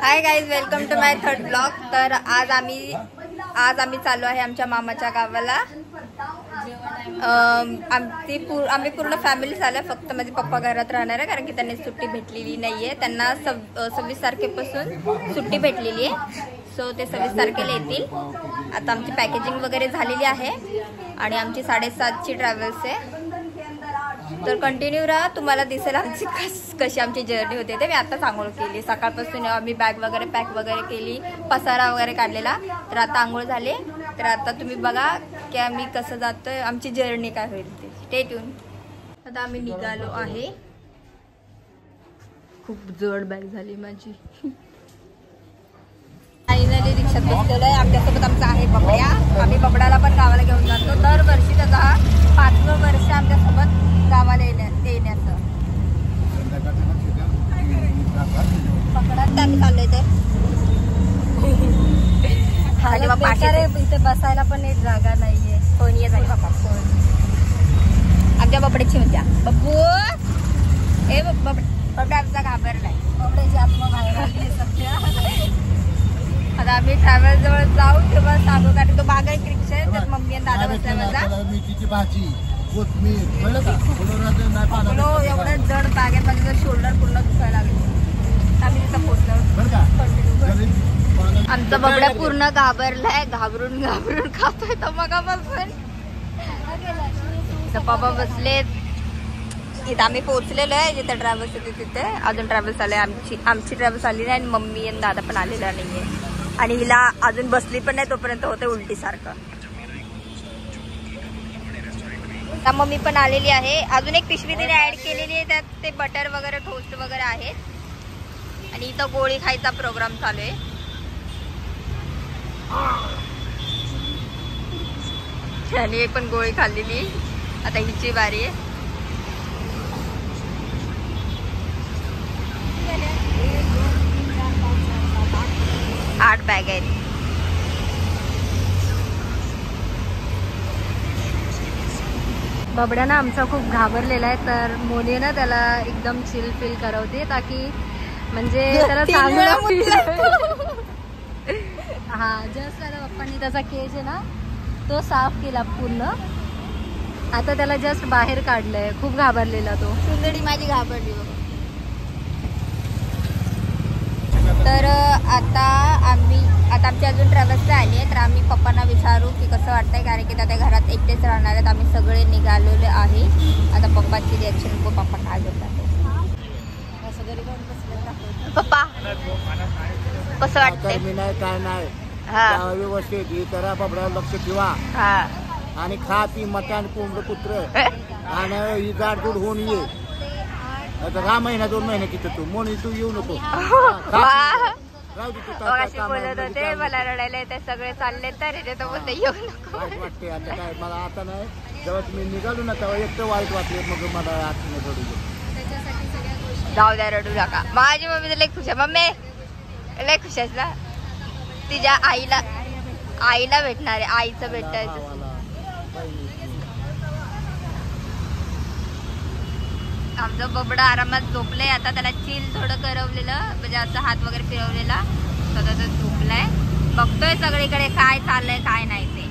High guys, welcome to my third blog. तर आज आम्ही चाललो आहे आमच्या मामाच्या गावाला। आम्ही पूर्ण फॅमिली चालू आहे, फक्त माझे पप्पा घरात राहणार आहे कारण की त्यांनी सुट्टी भेटलेली नाहीये। त्यांना 26 तारखेपासून सुट्टी भेटलेली आहे, सो ते 26 तारखेला येतील। आता आमची पॅकेजिंग वगैरे झालेली आहे आणि आमची 7:30ची ट्रॅव्हल्स आहे। तर कंटिन्यू राहा, तुम्हाला दिसेल आमची कशी आमची जर्नी होते ते। मी आता आंघोळ केली, सकाळपासून आम्ही बॅग वगैरे पॅक वगैरे केली, पसारा वगैरे काढलेला। तर आता आंघोळ झाले, तर आता तुम्ही बघा की आम्ही कसं जातोय, आमची जर्नी काय होईल ते। Stay tune. आता आम्ही निघालो आहे, खूप जड बॅग झाली माझी। फायनली रिक्षात बसलेलो आहे। आमच्यासोबत आमचा आहे बबड्या। आम्ही बबड्याला पण गावाला घेऊन जातो दरवर्षी। त्याचा 5वं वर्ष आमच्यासोबत गावाला येण्याचं। पकडत आम्ही चाललोय ते इथे बसायला पण एक जागा नाहीये। कोण येत आहे बाबा, कोण आमच्या बबड्याची म्हणत्या बब्बू हे बबड्या आमचा घाबरलाय, बबड्याची आत्मा बाहेर आली सध्या। आता आम्ही ट्रॅव्हल जवळ जाऊ तेव्हा सांगू, कारण तो मागे एक रिक्षा आहे, त्यात मम्मी आणि दादा बसल्या माझा। मेथीची भाजी, कोथमीर, एवढं जड बॅग आहे, माझं शोल्डर पूर्ण दुखायला लागले। आम्ही तिथं पोहोचलो, आमचा बबड्या पूर्ण घाबरलाय, घाबरून खातोय तो मगापासून। पप्पा बसलेत इथं, आम्ही पोहोचलेलो आहे जिथे ट्रॅव्हल्स होती तिथे। अजून ट्रॅव्हल्स आले, आमची ट्रॅव्हल्स आली नाही आणि मम्मी आणि दादा पण आलेला नाहीये, आणि हिला अजून बसली पण नाही, तोपर्यंत होते उलटी सारखं। मम्मी पण आलेली आहे, अजून एक पिशवी तिने ऍड केलेली आहे, त्यात ते बटर वगैरे टोस्ट वगैरे आहेत। आणि इथं गोळी खायचा प्रोग्राम चालू आहे। आणि एक पण गोळी खाल्लेली, आता हिची बारी आहे। 8 बॅग आहेत। बबड्या ना आमचा खूप घाबरलेला आहे, तर मोने ना त्याला एकदम चिल फील करवते, ताकि म्हणजे त्याला चांगलं हा जस्ट त्याला पप्पांनी त्याचा केज आहे ना तो साफ केला पूर्ण। आता त्याला जस्ट बाहेर काढलंय, खूप घाबरलेला तो। सुंदरी माझी घाबरली बघ। तर आता आमची अजून ट्रॅव्हल्स आली आहे, तर आम्ही पप्पांना विचारू की कसं वाटतंय, कारण की त्या घरात एकटेच राहणार आहेत। आम्ही सगळे निघालेले आहे, आता पप्पाची रिॲक्शन बघू, पप्पा काय बोलतात। पप्पा कसं वाटतंय? मी नाही काय नाही, व्यवस्थित ही करा, बबड्यावर लक्ष ठेवा आणि खा ती मटण कोंबड कुत्र, आणि ही जाडजूड होऊन ये। आता 1 2 महिने तिथं तू मोनी तू येऊ नको। बोलत होते मला रडायला येते, सगळे चालले तर बोलते येऊ नको। वाटते आता काय मला, आता नाही, जेव्हा तुम्ही निघालो ना तेव्हा एकटं वाईट वाटले, मग मला आत रडू दे। जाऊ द्या, रडू नका। माझी मम्मी तर लय खुश आहे, मम्मी लय खुश आहेस ना, तिच्या आईला भेटणार आहे, आईचं भेटायचं। आमचं बबडा आरामात झोपलंय, आता त्याला चिल थोडं करवलेलं, म्हणजे असं हात वगैरे फिरवलेला, स्वतः तो झोपलाय, बघतोय सगळीकडे काय चाललंय काय नाही ते।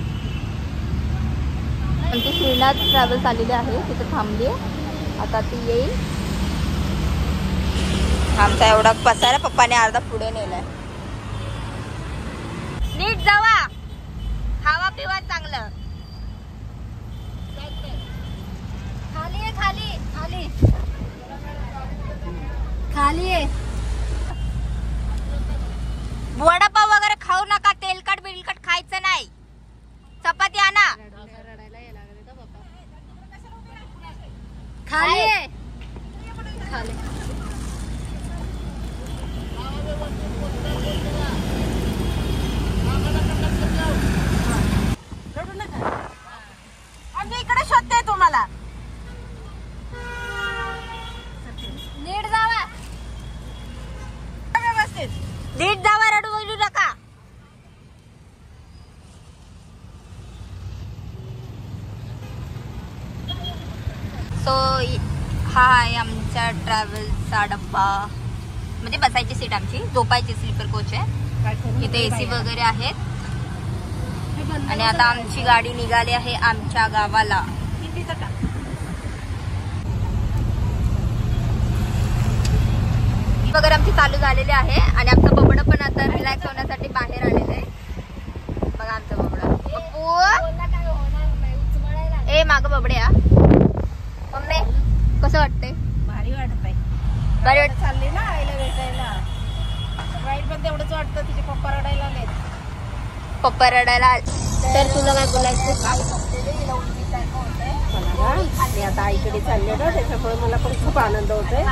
आमची श्रीनाथ ट्रॅव्हल्स आलेली आहे, तिथे थांबली, आता ती येईल। आमचा एवढा पसारा पप्पाने अर्धा पुढे नेलाय। नीट जावा, खावा पिवा चांगलं। खाली आहे, खाली खाली खाली आहे। वडापाव वगैरे खाऊ नका, तेलकट बिलकट खायचं नाही, चपाती आणा। खाली आहे, खाली। आम्ही इकडे शोधते तुम्हाला, नीट जावा, व्यवस्थित नीट जावा, रडू नका। सो हा आहे आमच्या ट्रॅव्हल्सचा डब्बा। म्हणजे बसायची सीट आमची, झोपायची स्लीपर कोच आहे. इथे एसी वगैरे आहेत. आणि आता आमची गाडी निघाली आहे आमच्या गावाला. वगैरे आमची चालू झालेली आहे आणि आमचं बबडं पण आता रिलॅक्स होण्यासाठी बाहेर आलेलं आहे. बघा आमचं बबडं. ए माग बबड्या. मम्मी कसं वाटतंय? भारी वाटतंय. भारी वाटत चालली ना आईला भेटायला. वाईट पण तेवढंच वाटतं तिचे पप्पा रडायला आलेत. पप्पा रडायला. तर तुला काय बोलायचं? मी आता आईकडे चालले ना, त्याच्यामुळे मला पण खूप आनंद होतोय.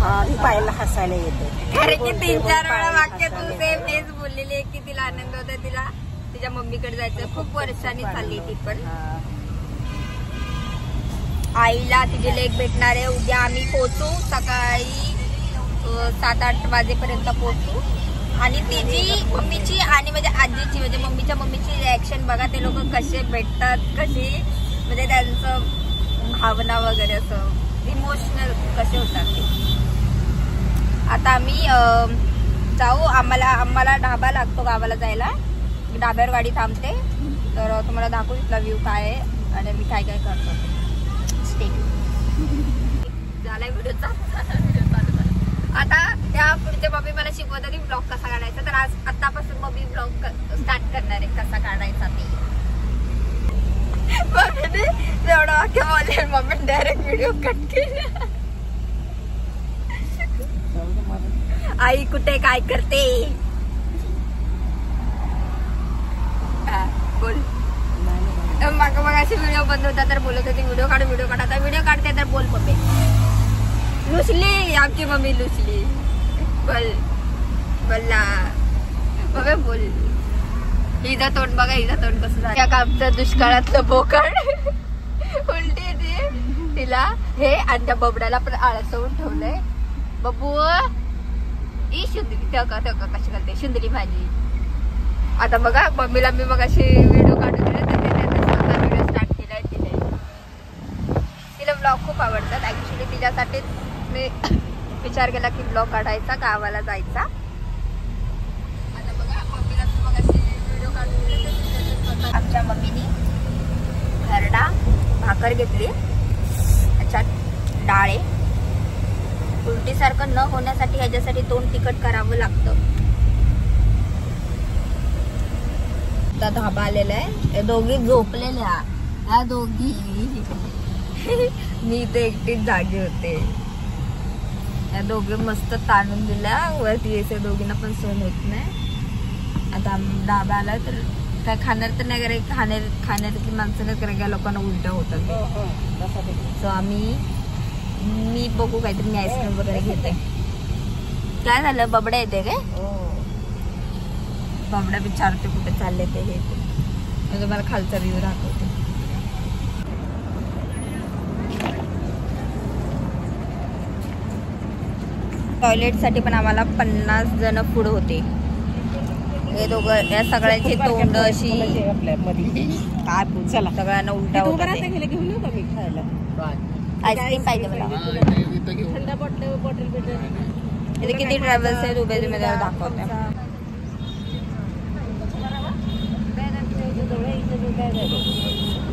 आणि पाहायला हसायला येते. कारण की 3-4 वेळा वाक्य तू सेम हेच बोललेली आहे की तिला आनंद होता, तिला तिच्या मम्मीकडे जायचं. खूप वर्षांनी चालली ती पण. आईला तिचे लेक भेटणार आहे. उद्या आम्ही पोहोचू सकाळी 7-8 वाजेपर्यंत पोहोचू. आणि तिची मम्मीची आणि म्हणजे आजीची म्हणजे मम्मीच्या रिॲक्शन बघा, ते लोक कसे भेटतात, कशी म्हणजे त्यांचं भावना वगैरे असं इमोशनल कसे होतात ते. आता आम्ही जाऊ. आम्हाला ढाबा लागतो गावाला जायला. ढाब्यावर गाडी थांबते. तर तुम्हाला दाखवू इथला व्ह्यू काय आहे आणि मी काय काय करतो. झालाय व्हिडिओचा. आता त्या पुढच्या मम्मी मला शिकवत होती ब्लॉग कसा काढायचा. तर आज आतापासून मम्मी ब्लॉग स्टार्ट करणार आहे कसा काढायचा ते. मम्मीने जेवढं वाक्य बोलले मम्मी डायरेक्ट व्हिडिओ कट केला. आई कुठे काय करते बोल. मग अशी व्हिडिओ बंद होता तर बोलत होती व्हिडिओ काढ. आता व्हिडिओ काढते तर बोल पप्पे. लुसली आमची मम्मी लुसली. बोलला बघा बोल. हिचा तोंड बघा, हिचा तोंड कसं झालं. आमचं दुष्काळातलं बोकड उलटी ती तिला हे आणि त्या बबड्याला पण आळसवून ठेवलंय. बबू ई शुंदली तेव्हा कशी करते शुंदली भाजी. आता बघा मम्मीला मी मग अशी व्हिडिओ काढून दिले तर स्वतः व्हिडिओ स्टार्ट केलाय तिने. तिला ब्लॉग खूप आवडतात. ऍक्च्युली तिच्यासाठीच मी विचार केला की ब्लॉग काढायचा, गावाला जायचा. आता बघा मम्मीला मी मग अशी व्हिडिओ काढून दिले. आमच्या मम्मीने खरडा भाकर घेतली, त्याच्यात डाळे. उलटीसारखं न होण्यासाठी ह्याच्यासाठी तोंड तिखट करावं लागतं. धाबा आलेला आहे. दोघी झोपलेल्या ह्या दोघी. मी इथे एकटीच जागी होते. या दोघी मस्त ताणून दिल्या वरती यायचं. दोघींना पण सहन होत नाही. आता धाबा आला तर काय खाणार तर नाही करे. खाण्यातली माणसं नाही करे. लोकांना उलट्या होतात. सो मी बघू काहीतरी. मी आईस्क्रीम वगैरे घेते. काय झालं बबड्या येते काय? बबड्या विचारते कुठे चालले ते हे. म्हणजे मला खालचा व्ह्यू दाखवते. टॉयलेट साठी पण आम्हाला 50 जण पुढे होते. हे दोघं या सगळ्यांची तोंड अशी काय चला सगळ्यांना उलट्या होतात. आईस्क्रीम पाहिजे मला. इथे किती ट्रॅव्हल्स आहेत उभे तुम्ही दाखवते.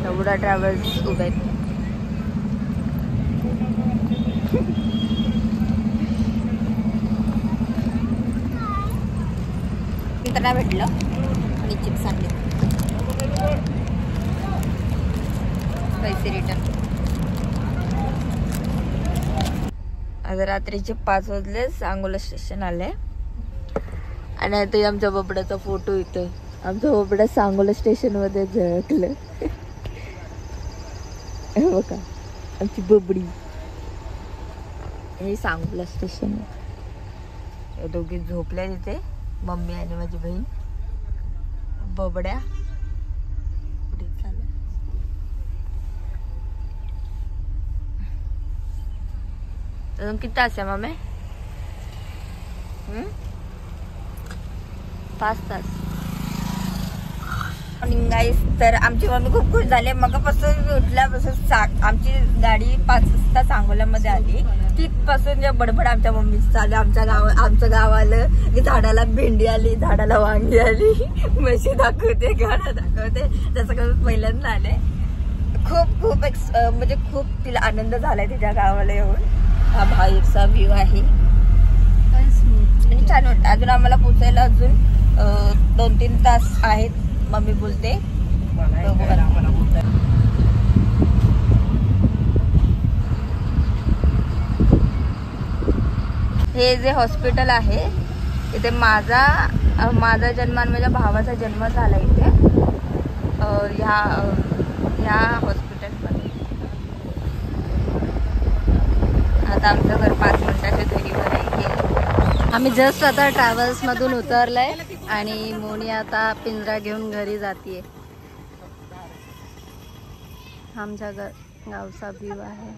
एवढा ट्रॅव्हल्स उभे आहेत. मी तर नाही भेटलं आणि चिप्स आणले. पैसे रिटर्न. आता रात्रीचे 5 वाजले. सांगोला स्टेशन आले आणि आता आमच्या बबड्याचा फोटो इथं. आमचा बबडा सांगोला स्टेशन मध्ये झळकलं. बघा आमची बबडी. हे सांगोला स्टेशन. दोघी झोपल्या तिथे, मम्मी आणि माझी बहीण. बबड्या पुढे चालू. अजून किती तास आहे मम्मी? 5 तास. गाईस, तर आमची मम्मी खूप खुश झाली. मगापासून उठल्यापासून आमची गाडी 5 वाजता सांगोल्यामध्ये आली. तिथपासून जे बडबड आमच्या मम्मीच चालू. आमचं गाव आलं, झाडाला भेंडी आली, झाडाला वांगी आली, म्हशी दाखवते, गाडा दाखवते. तसं करून पहिल्यांदा आले. खूप म्हणजे खूप तिला आनंद झालाय तिच्या गावाला येऊन. हा बाहेरचा व्ह्यू आहे आणि छान वाटतं. अजून आम्हाला पोचायला अजून 2-3 तास आहेत मम्मी बोलते. हे जे हॉस्पिटल आहे इथे माझा जन्म, माझ्या भावाचा जन्म झाला इथे ह्या हॉस्पिटलमध्ये. आता आमचं घर 5 मिनिटाच्या घरीवर आहे. आम्ही जस्ट आता ट्रॅव्हल्स मधून उतरलंय आणि मोनी आता पिंजरा घेऊन घरी जातीये. आमच्या गावचा व्ह्यू आहे.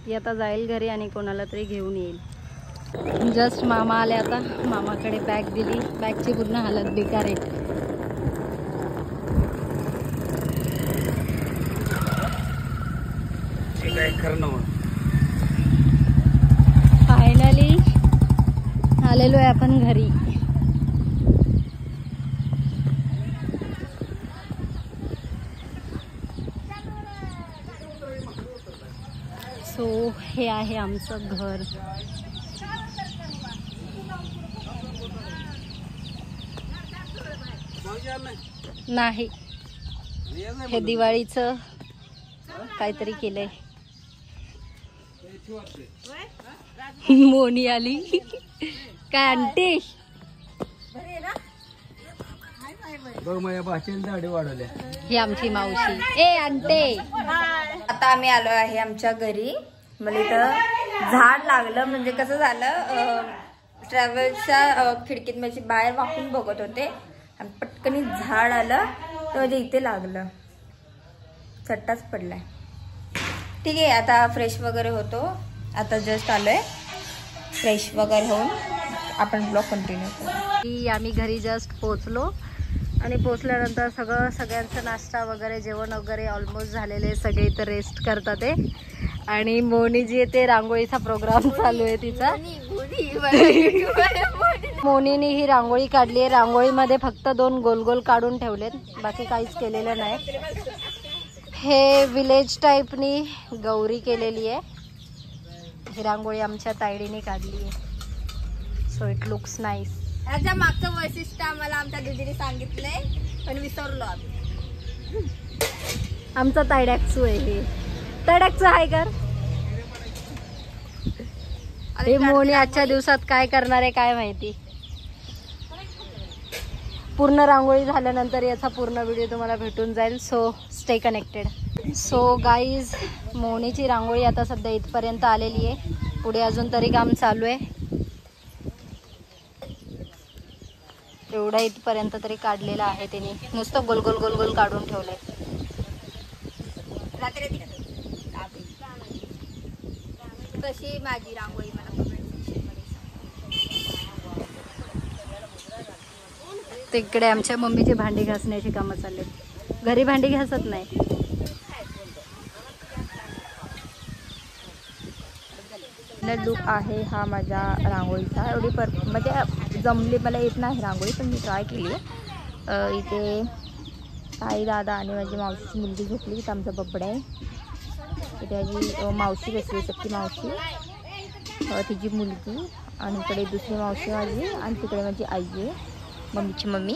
ती आता जाईल घरी आणि कोणाला तरी घेऊन येईल. जस्ट मामा आले. आता मामाकडे बॅग दिली. बॅगची पूर्ण हालत बेकार आहे. फायनली आलेलो आहे आपण घरी. सो हे आहे आमचं घर. नाही, हे दिवाळीचं काहीतरी केलंय. मोनी आली. काय आंटी? ही आमची मावशी. ए आंटी. आता आम्ही आलो आहे आमच्या घरी. मला इथं झाड लागलं. म्हणजे कसं झालं, ट्रॅव्हल्सच्या खिडकीत माझी बाहेर वाकून बघत होते आणि पटकन झाड आलं तर म्हणजे इथे लागलं. चट्टाच पडलाय. ठीक आहे, आता फ्रेश वगैरे होतो. आता जस्ट आलोय. फ्रेश वगैरे होऊन आपण ब्लॉग कंटिन्यू करू. आम्ही घरी जस्ट पोचलो आणि पोचल्यानंतर सगळ्यांचा नाश्ता वगैरे, जेवण वगैरे ऑलमोस्ट झालेले. सगळे इथं रेस्ट करतात आहे. आणि मोनी जी येते, रांगोळीचा प्रोग्राम चालू आहे तिचा. मोनीने ही रांगोळी काढली आहे. रांगोळीमध्ये फक्त 2 गोल गोल काढून ठेवलेत, बाकी काहीच केलेलं नाही. हे विलेज टाईपनी गौरी केलेली आहे. ही रांगोळी आमच्या तायडीने काढली आहे. So it looks nice. याच्या मागचं वैशिष्ट्य आम्हाला आमच्या दीदीने सांगितलंय पण विसरलो आम्ही. आमचा तायडॅक्सू आहे. हे तायडॅक्सू आहे कर. हे मोनी आजच्या दिवसात काय करणार आहे काय माहिती. पूर्ण रांगोळी झाल्यानंतर याचा पूर्ण व्हिडिओ तुम्हाला भेटून जाईल. So stay connected. So guys, मोनीची रांगोळी आता सध्या इथपर्यंत आलेली आहे. पुढे अजून तरी काम चालू आहे. एवढा इथपर्यंत तरी काढलेला आहे त्यांनी. नुसतं गोल गोल गोल गोल काढून ठेवलंय. कशी माझी रांगोळी मला तिकडे आमच्या मम्मीची भांडी घासण्याची कामं चालली. घरी भांडी घासत नाही. लुक आहे हा माझ्या रांगोळीचा. एवढी म्हणजे जमली मला येत नाही रांगोळी, पण मी ट्राय केली. इथे ताई, दादा आणि माझी मावशीची मुलगी झोपली. इथं आमचा बबडा आहे. इथे माझी मावशी बसली, सक्की मावशी, तिची मुलगी, आणि इकडे दुसरी मावशी माझी, आणि तिकडे माझी आई आहे, मम्मीची मम्मी.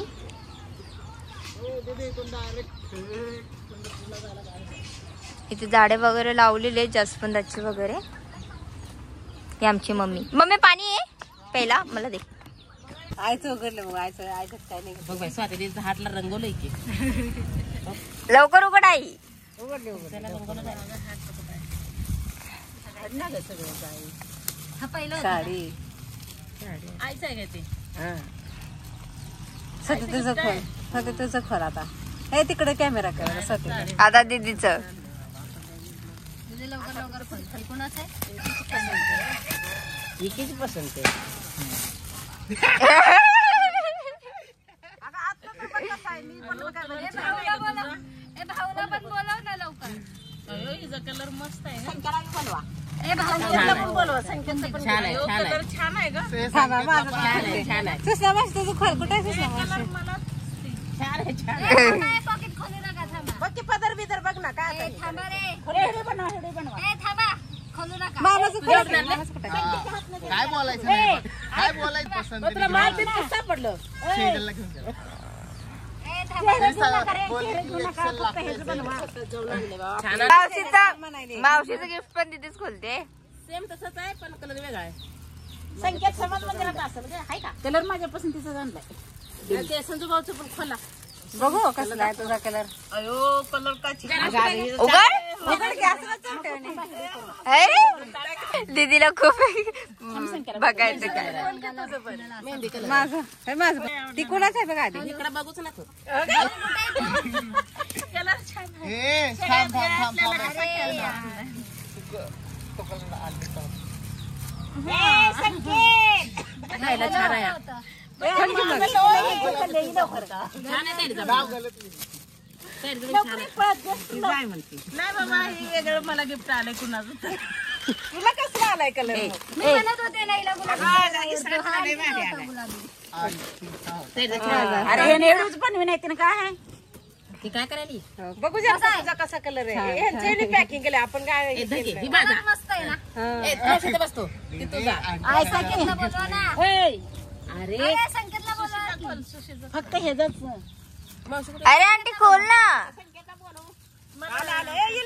इथे झाडे वगैरे लावलेले, जास्वंदाची वगैरे. ही आमची मम्मी. मम्मी पाणी आहे पहिला मला दे. आयचं उघडलं बघ. आयचं काय नाही बघ बाई. स्वाती हातला रंगवलंय की. लवकर उघड आई. साडी आयचं आहे का ते. सत्यतेचं खर. आता हे तिकडे कॅमेरा करा. सत्य आता दीदीचं. एकीच पसंत आहे. भाऊला पण बोलव ना लवकर. हिचा कलर मस्त आहे. बोलवा. छान आहे, छान आहे ग. सुषमा मावशी तुझं खोल कुठे आहे सुषमा मावशी? पॉकेट खोलू नका, थांबा. बाकी पदर बिदर बघ ना काय ए, थांबा रे. हिडे बनवा. ए, थांबा. खोलू नका. मामाचं खोल आहे, मामाचं कुठे आहे? काय बोलायचं नाही बघ. काय बोलायचं पसंत तुला माल बिल सापडलं. शेगडीला घेऊन जा. ए, थांबा. मावशीचं गिफ्ट पण तिथेच खोलते. सेम तसंच आहे पण कलर वेगळा आहे. संकेत समाज मंदिरात असेल का? आहे का कलर माझ्या पसंतीचा आणलाय. ते संजू भाऊचं पण खोला. बघू कसला आहे तुझा कलर. अयो कलर का दीदीला खूप बघायचं काय मेहंदी कलर माझं हे माझं ती कुणाच आहे बघा आधी. इकडे बघूच नको. ए, थांब, थांब, थांब, थांब. खायला छान आहे. छान आहे ताईचा भाव. नाही बाबा हे वेगळं मला गिफ्ट आलंय कुणाचं. तुला कसं आलाय कलर? मी म्हणत होते ना हिला गुलाबी. अरे हे नेहरूच पण विनायती ना काय आहे ती काय करायली बघू तुझा कसा कलर आहे. ह्यांच्याने पॅकिंग केलं आपण काय कलर मस्त आहे ना. बसतो ती तुझा. संकेतला बोलवा ना. अरे ए, संकेतला बोलवा. फक्त हेच अरे आंटी खोल ना.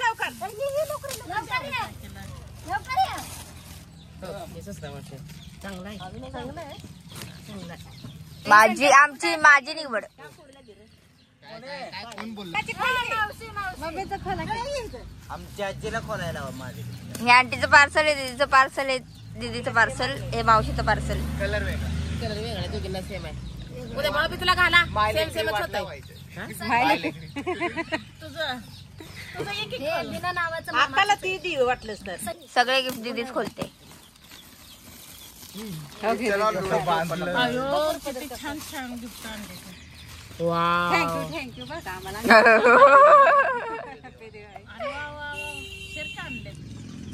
लवकर लवकर ये. लवकर ये. चांगला आहे. माझी निवड. कोण बोललं? मम्मीचं खोला की. आमच्या आजीला खोलायला हवं माझे. हे आंटीचं पार्सल आहे, दीदीचं पार्सल आहे, दीदीचं पार्सल हे मावशीचं पार्सल. कलर वेगळा. कलर वेगळा आहे दोघींना सेम आहे. उद्या मला बी तुला घाला सेम सेमच होत तुझं एक हे बिना नावाचं आपल्याला ती दी वाटलंच तर. सगळे गिफ्ट दीदीच खोलते. अयो किती छान छान गिफ्ट आणले. वाव थँक्यू बरं का आम्हाला.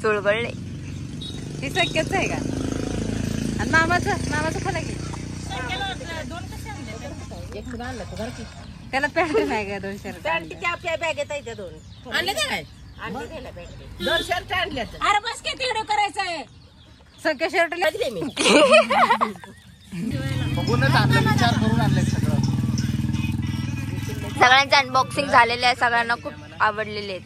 चुळबळले ही सख्यच आहे का? आणि मामाचं खोला की. एक सुद्धा आणलं तर घरची त्याला पॅन्ट नाही का 2 शर्ट. पॅन्टच्या आपल्या बॅगेत आहे त्या 2 आणले काय आणले त्याला बॅग 2 शर्ट आणले. अरे बस किती व्हिडिओ करायचंय. सख्य शर्ट लागले मी बघूनच आणलं, विचार करून आणलंय सगळं. सगळ्यांचे अनबॉक्सिंग झालेले आहे. सगळ्यांना खूप आवडलेले आहेत.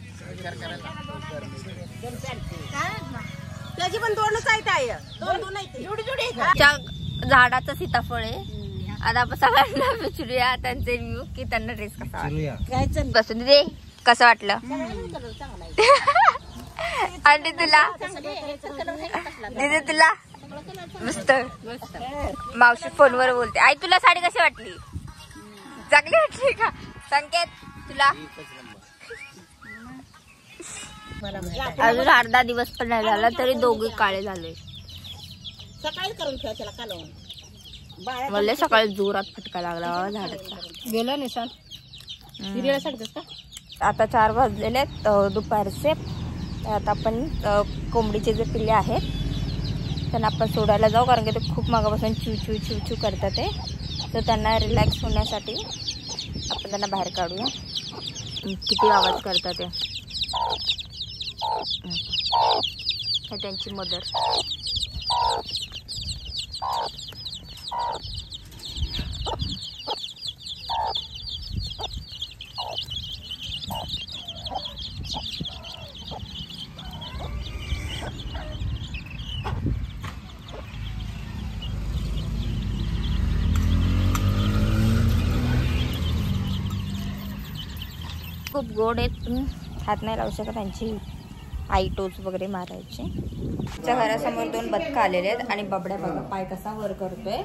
त्याची पण 2च आहेत आहे. 2 आहेत जोडी जोडी आहे का? त्या झाडाचं सीताफळ आहे. आता आपण सगळ्यांना विचारूया त्यांचे रिव्ह्यू की त्यांना ड्रेस कसा वाटला. बसून दे कसं वाटलं. आणि तुला दीदी तुला मस्त. मावशी फोनवर बोलते. आई तुला साडी कशी वाटली? चांगली वाटली का? संकेत तुला? अजून अर्धा दिवस पण नाही झाला तरी दोघे काळे झाले. सकाळी करून ठेवा त्याला कालवून. मला सकाळी जोरात फटका लागला झाडाचा. गेलं निशान सिरियल सांगतेस का? आता 4 वाजलेले आहेत दुपारचे. आता आपण कोंबडीचे जे पिल्ले आहेत त्यांना आपण सोडायला जाऊ, कारण की ते खूप मागापासून चिव चिव चिव चिव करतात ते. तर त्यांना रिलॅक्स होण्यासाठी आपण त्यांना बाहेर काढूया. किती आवाज करतात ते. हे त्यांची मदर. खूप गोड आहेत, पण हात नाही लावू शकत. त्यांची आई टोच वगैरे मारायचे. आमच्या घरासमोर 2 बदकं आलेले आहेत आणि बबड्या बघा पाय कसा वर करतोय.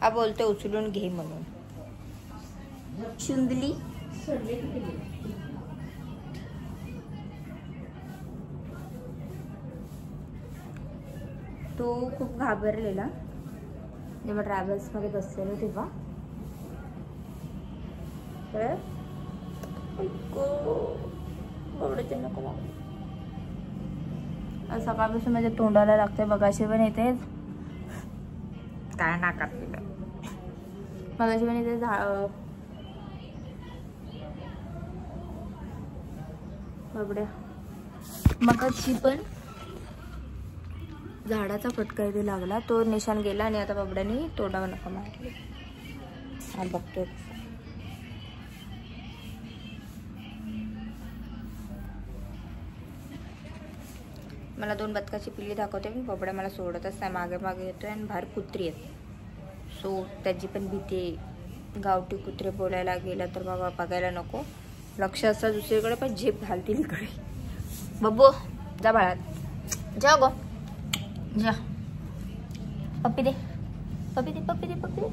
हा बोलतोय उचलून घे म्हणून. शुंदली तो खूप घाबरलेला जेव्हा ट्रॅव्हल्समध्ये बसलेलो तेव्हा सकाळपासून माझ्या तोंडाला लागते. बघाशी पण येते काय नाकात तिला. बघाशी पण येते बाबड्या. मगाशी पण झाडाचा फटका इथे लागला, तो निशाण गेला आणि आता बाबड्याने तोंडावर नका मारले. हा बघतोय मला 2 बदकाची पिल्ली दाखवते पण बाबड्या मला सोडतच नाही, मागे मागे येतोय आणि बाहेर कुत्री आहेत. सो त्याची पण भीती आहे. गावठी कुत्रे बोलायला गेलं तर बाबा बघायला नको. लक्ष असतं दुसरीकडे पण झेप घालतील इकडे. बब्बू जा बाळात जा गो जा. पप्पी दे पप्पी दे पप्पी दे पप्पी दे.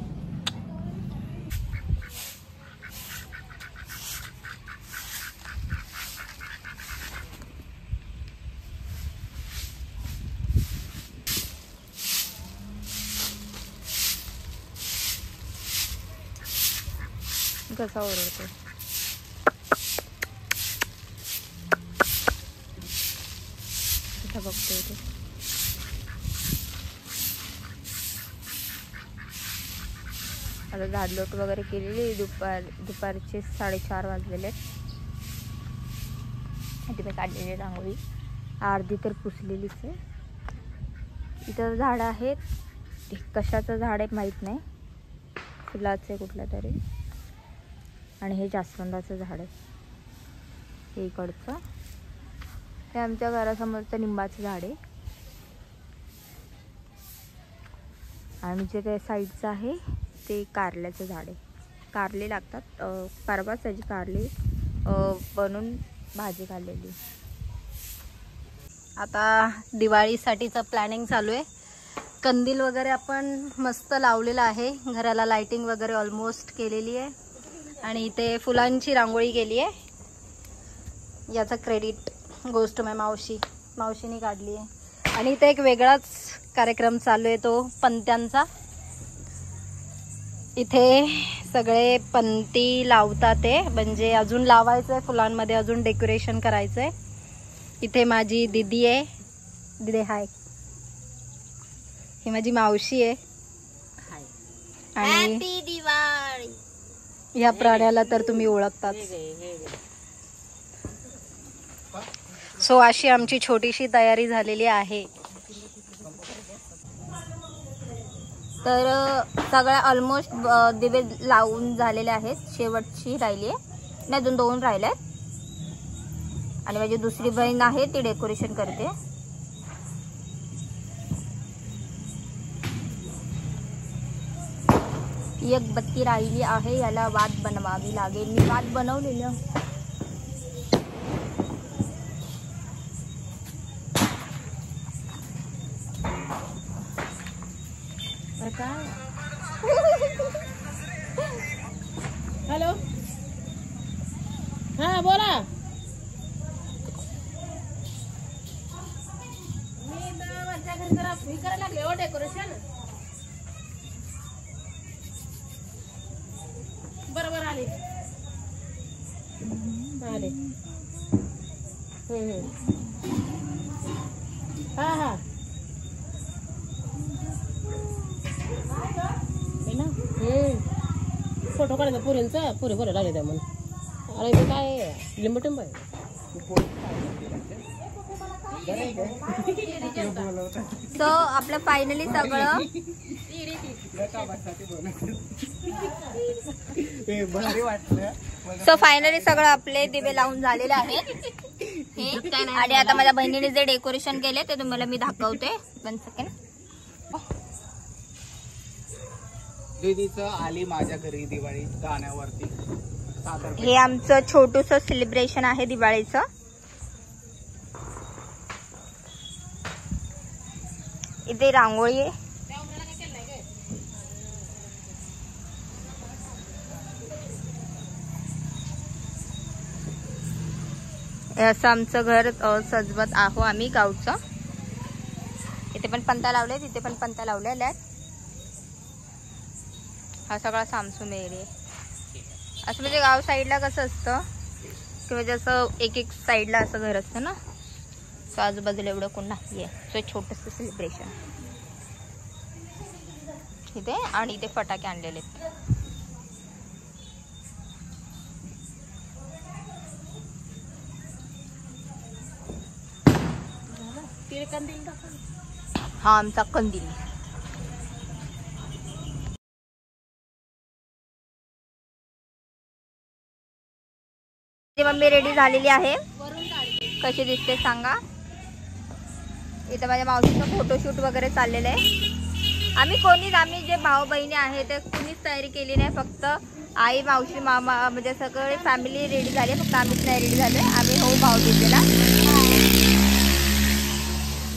कसा ओरडतो. बघतो इथे आता झाडलोट वगैरे केलेली. दुपारचे 4:30 वाजलेले. तिथे काढलेली रांगोळी अर्धी तर पुसलेलीच आहे. इथं झाड आहेत, कशाचं झाड आहे माहीत नाही, फुलाचं आहे कुठलं तरी. आणि हे जास्वंदाचं झाड आहे हे इकडचं. हे आमच्या घरासमोरचं लिंबाचं झाड आहे. आणि जे त्या साईडचं आहे ते कारल्याचं झाड आहे. कारले लागतात. परवाच त्याची कारली बनवून भाजी खाल्लेली. आता दिवाळीसाठीचं प्लॅनिंग चालू आहे. कंदील वगैरे आपण मस्त लावलेलं आहे. घराला लाइटिंग वगैरे ऑलमोस्ट केलेली आहे. आणि इथे फुलांची रांगोळी केली आहे. याचं क्रेडिट गोष्ट टू माय मावशीने काढली आहे. आणि इथे एक वेगळाच कार्यक्रम चालू आहे, तो पंत्यांचा. इथे सगळे पंती लावतात ते, म्हणजे अजून लावायचं आहे फुलांमध्ये, अजून डेकोरेशन करायचं आहे. इथे माझी दीदी आहे. दीदी हाय. ही माझी मावशी आहे. आणि हॅपी दिवाळी. ह्या प्राण्याला तर तुम्ही ओळखताच. सो अशी आमची छोटीशी तयारी झालेली आहे. तर सगळ्या ऑलमोस्ट दिवे लावून झालेले आहेत. शेवटची राहिली आहे नाही, अजून 2 राहिले आहेत. आणि माझी दुसरी बहीण आहे ती डेकोरेशन करते. एक बत्ती राहिली आहे, याला वात बनवावी लागेल. मी वात बनवलेलं. काय हॅलो हा बोला. मी माझ्या घरी जरा फ्री करायला लागले हो डेकोरेशन. बरोबर आले आले. हा हा फोटो काढायचा पुरींचा. पुरे बरं लागले त्या म्हणून. अरे ते काय लिंबू टिंब आहे. सो आपलं फायनली सगळं आपले दिवे लावून झालेले आहेत. आणि आता माझ्या बहिणीने जे डेकोरेशन केले ते तुम्हाला मी दाखवते. 1 सेकंड. दीदीचं आली माझ्या घरी दिवाळी गाण्यावरती. हे आमचं छोटूस सेलिब्रेशन आहे दिवाळीचं. इथे रांगोळी आहे. असं आमचं घर सजवत आहो आम्ही गावचं. इथे पण पंता लावले, तिथे पण पंता लावलेल्या आहेत. हा सगळा सामसूम एरिया. असं म्हणजे गाव साईडला कसं असतं की म्हणजे असं एक एक साईडला असं घर असतं ना, सो आजूबाजूला एवढं कोण नाही आहे. सो छोटंसं सेलिब्रेशन इथे. आणि इथे फटाके आणलेले आहेत. हा आमचा कंदील. मम्मी रेडी झालेली आहे. कशी दिसते सांगा. इथं माझ्या मावशीचं फोटोशूट वगैरे चाललेलं आहे. आम्ही जे भाऊ बहिणी आहे ते कुणीच तयारी केली नाही. फक्त आई, मावशी, मामा म्हणजे सगळे फॅमिली रेडी झाली. फक्त आम्हीच नाही रेडी झाले. आम्ही हो भाऊ घेतलेला.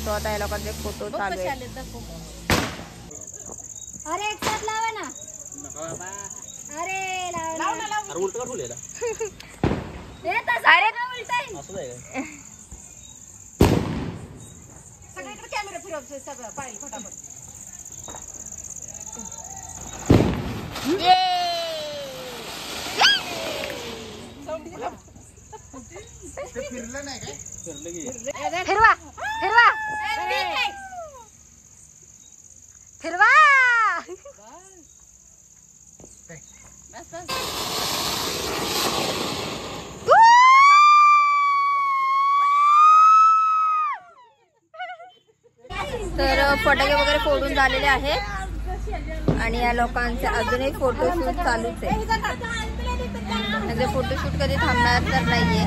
तो आता या लोकांचे फोटो चालू आहे. अरे एक साथ लावा ना. अरे उलट का ठेवलेला अरे असं आहे का? सगळीकडे कॅमेरा फिरवतोय सगळं पाहिजे फटाफट. फिरलं नाही काय? फिरलं की फिरवा फिरवा फिरवा. तर फटाके वगैरे फोडून झालेले आहेत आणि या लोकांचे अजूनही फोटोशूट चालूच आहे. म्हणजे फोटोशूट कधी थांबणार तर नाहीये.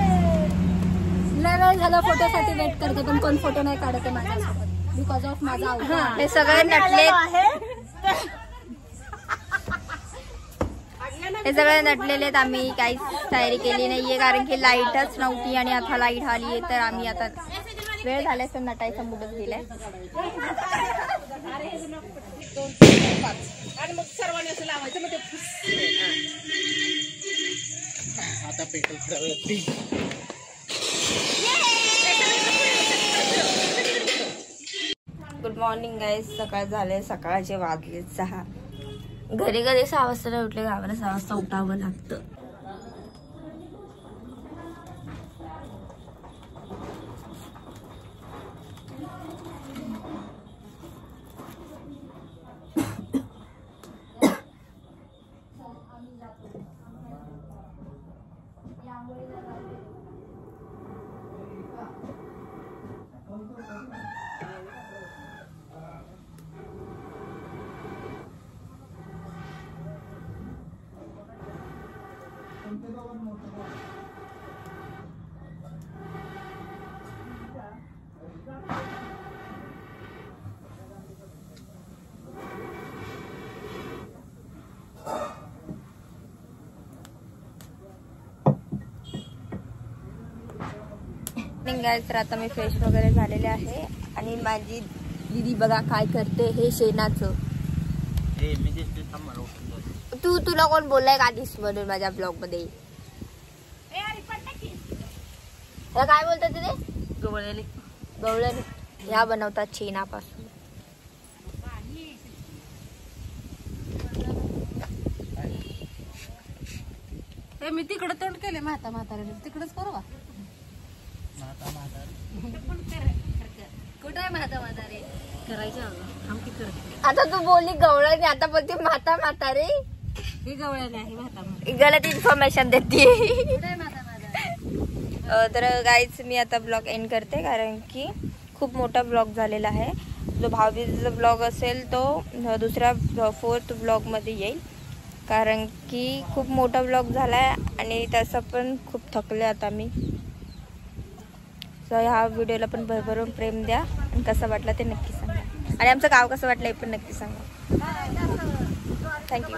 लय वेळ झाला फोटोसाठी वेट करते पण कोण फोटो नाही काढते माझ्यासोबत बिकॉज ऑफ माझा आवडा. हे सगळे नटले. हे सगळे नटलेले आहेत. आम्ही काहीच तयारी केली नाहीये कारण की लाईटच नव्हती आणि आता लाईट आली आहे. तर आम्ही आता वेळ झाल्यास नटायचा मुडच दिलाय. आणि मग सर्वांनी असं लावायचं मग ते आता पेट्रोल फिरवलं. Good morning guys. सकाळ झाले. सकाळचे वाजले 6. घरी 6 वाजता उठले. गावाला 6 वाजता उठावं लागतं. तर आता मी फ्रेश वगैरे झालेले आहे आणि माझी दीदी बघा काय करते. हे शेणाचं. तुला कोण बोललाय का दिस म्हणून माझ्या ब्लॉग मध्ये. काय बोलतात ते गवळ्याने. गवळ्याने ह्या बनवतात शेणापासून. मी तिकडे तोंड केले म्हाताऱ्याने तिकडेच करू का. कुठे आहे म्हातारे करायचे. आता तू बोलली गवळ्याने आता बोलते म्हातारे. ही गवळ्याने आहे म्हातारे. गलत इन्फॉर्मेशन देते. तर गाईच मी आता ब्लॉग एंड करते कारण की खूप मोठा ब्लॉग झालेला आहे. जो भाऊबीजेचा ब्लॉग असेल तो दुसऱ्या 4th ब्लॉगमध्ये येईल कारण की खूप मोठा ब्लॉग झाला आहे आणि तसं पण खूप थकले आता मी. सो ह्या व्हिडिओला पण भरभरून प्रेम द्या आणि कसं वाटलं ते नक्की सांगा आणि आमचं गाव कसं वाटलं हे पण नक्की सांगा. थँक्यू.